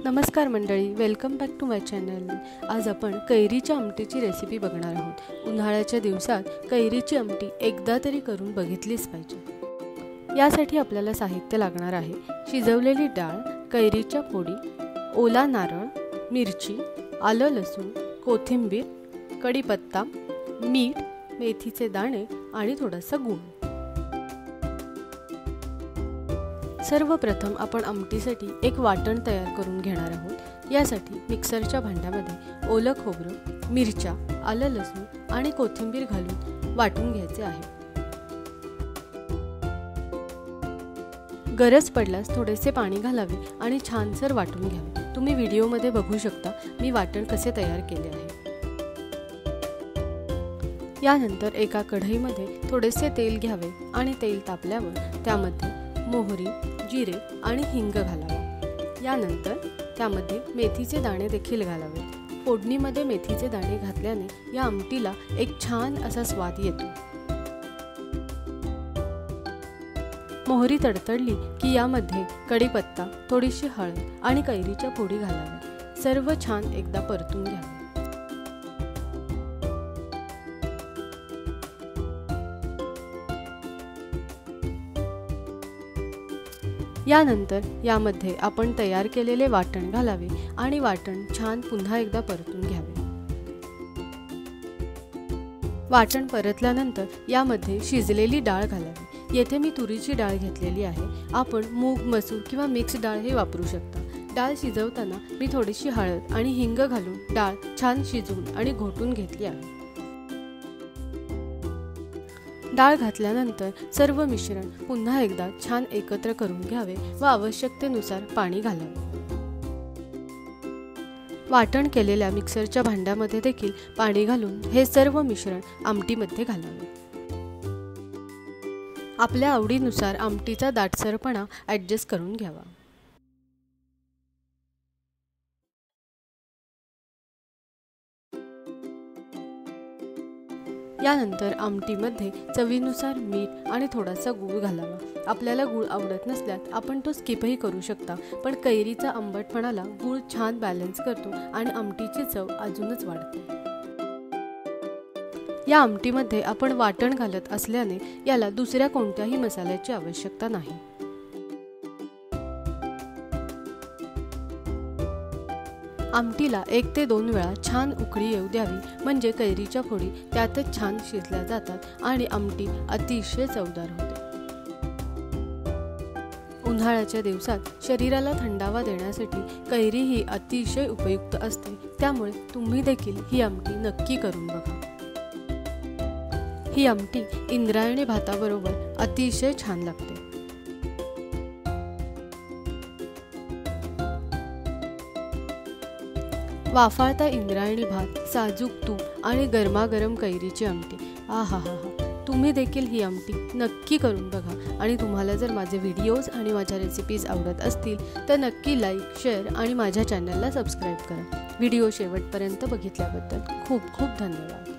नमस्कार मंडळी, welcome back to my channel. आज आपण कैरीच्या आमटीची रेसिपी बघणार आहोत। उन्हाळ्याच्या दिवसात कैरीची आमटी एकदा तरी करून बघितलीच पाहिजे। यासाठी आपल्याला साहित्य लागणार आहे शिजवलेली डाळ, कैरीच्या फोडी, ओला नारळ, मिरची, आलं लसूण, कोथिंबीर, कढीपत्ता, मीठ, मेथीचे दाणे आणि थोडासा गूळ। सर्वप्रथम आपण आमटीसाठी एक वाटण तयार करून घेणार आहोत। यासाठी मिक्सरच्या भांड्यामध्ये ओलं खोबरं, मिरच्या, आलं लसूण आणि कोथिंबीर घालून वाटून घ्यायचे आहे। गरज पडल्यास थोडेसे पाणी घालावे आणि छानसर वाटून घ्यावे। तुम्ही व्हिडिओमध्ये बघू शकता मी वाटण कसे तयार केले आहे। यानंतर एका कढईमध्ये थोडेसे तेल घ्यावे आणि तेल तापल्यावर त्यामध्ये मोहरी, जिरे आणि हिंग घालावे। यानंतर त्यामध्ये मेथीचे दाणे देखील घालावे। फोडणीमध्ये मेथीचे दाणे घातल्याने या आमटीला एक छान असा स्वाद येतो। मोहरी तडतडली की यामध्ये कढीपत्ता, थोडीशी हळद आणि कैरीच्या फोडी घालाव्या। सर्व छान एकदा परतून घ्यावे। यानंतर यामध्ये आपण तयार केलेले वाटण घालावे आणि वाटण छान पुन्हा एकदा परतून घ्यावे। वाटण परतल्यानंतर यामध्ये शिजलेली डाळ घालावी। येथे मी तुरीची डाळ घेतलेली आहे। आपण मूग, मसूर किंवा मिक्स डाळ हे वापरू शकता। डाळ शिजवताना मी थोडीशी हळद आणि हिंग घालून डाळ छान शिजवून आणि घोटून घेतली आहे। डाळ घातल्यानंतर सर्व मिश्रण पुन्हा एकदा छान एकत्र करून घ्यावे व आवश्यकतेनुसार पाणी घालावे। वाटण केलेल्या मिक्सरच्या भांड्यामध्ये देखील पाणी घालून हे सर्व मिश्रण आमटीमध्ये घालावे। आपल्या आवडीनुसार आमटीचा दाटसरपणा ॲडजस्ट करून घ्यावा। यानंतर आमटीमध्ये चवीनुसार मीठ आणि थोडासा गूळ घालावा। आपल्याला गूळ आवडत नसल्यास आपण तो स्किपही करू शकता, पण कैरीचा आंबटपणाला गूळ छान बॅलन्स करतो आणि आमटीची चव अजूनच वाढते। या आमटीमध्ये आपण वाटण घालत असल्याने याला दुसऱ्या कोणत्याही मसाल्याची आवश्यकता नाही। आमटीला 1 ते 2 वेळा छान उकळी येऊ द्यावी, म्हणजे कैरीच्या फोडी त्यातच छान शिजल्या जातात आणि आमटी अतिशय चवदार होते। उन्हाळ्याच्या दिवसात शरीराला थंडावा देण्यासाठी कैरी ही अतिशय उपयुक्त असते, त्यामुळे तुम्ही देखील ही आमटी नक्की करून बघा। ही आमटी इंद्रायणी भाताबरोबर अतिशय छान लागते। वाफाळता इंद्रायणी भात, साजूक तूप आणि गरमागरम कैरीची आमटी, आहाहा! तुम्ही देखील ही आमटी नक्की करून बघा आणि तुम्हाला जर माझे व्हिडिओज आणि माझ्या रेसिपीज आवडत असतील तर नक्की लाईक, शेअर आणि माझ्या चॅनलला सबस्क्राईब करा। व्हिडिओ शेवटपर्यंत बघितल्याबद्दल खूप खूप धन्यवाद।